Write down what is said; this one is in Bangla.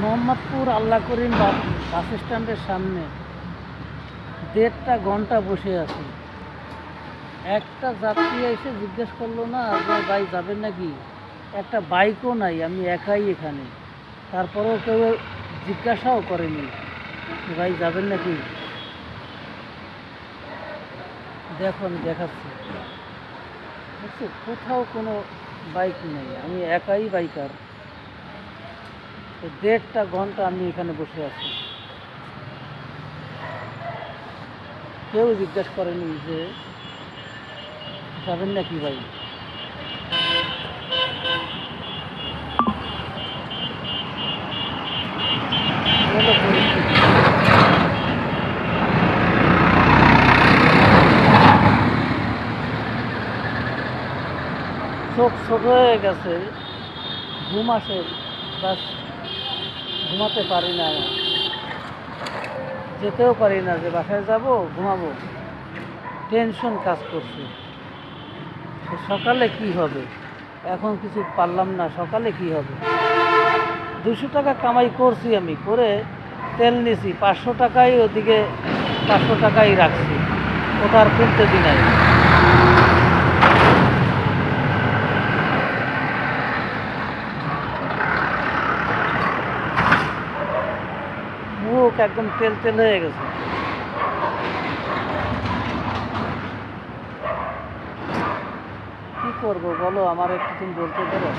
মোহাম্মদপুর আল্লাহ করিম বাস স্ট্যান্ডের সামনে 1.5 ঘন্টা বসে আছি। একটা যাত্রী এসে জিজ্ঞেস করলো না যে ভাই যাবেন নাকি। একটা বাইকও নাই, আমি একাই এখানে। তারপরেও কেউ জিজ্ঞাসাও করেনি যে ভাই যাবেন নাকি। দেখো আমি দেখাচ্ছি, বুঝছো, কোথাও কোনো বাইক নেই, আমি একাই বাইকার। 1.5 ঘন্টা আমি এখানে বসে আছি, কেউ জিজ্ঞেস করেনি যে যাবেন নাকি ভাই। হলো পরিস্থিতি। চোখ ছোট হয়ে গেছে, ঘুম আসে, বাস ঘুমাতে পারি না, যেতেও পারি না যে বাসায় যাব ঘুমাবো, টেনশন কাজ করছে। সকালে কি হবে, এখন কিছু পারলাম না, সকালে কি হবে। 200 টাকা কামাই করছি, আমি করে তেল নিছি 500 টাকাই, ওদিকে 500 টাকাই রাখছি, ওটা আর কিনতে দি নাই। মুখ একদম তেল তেল হয়ে গেছে। কি করবো বলো, আমার একটু তুমি বলতে পারো?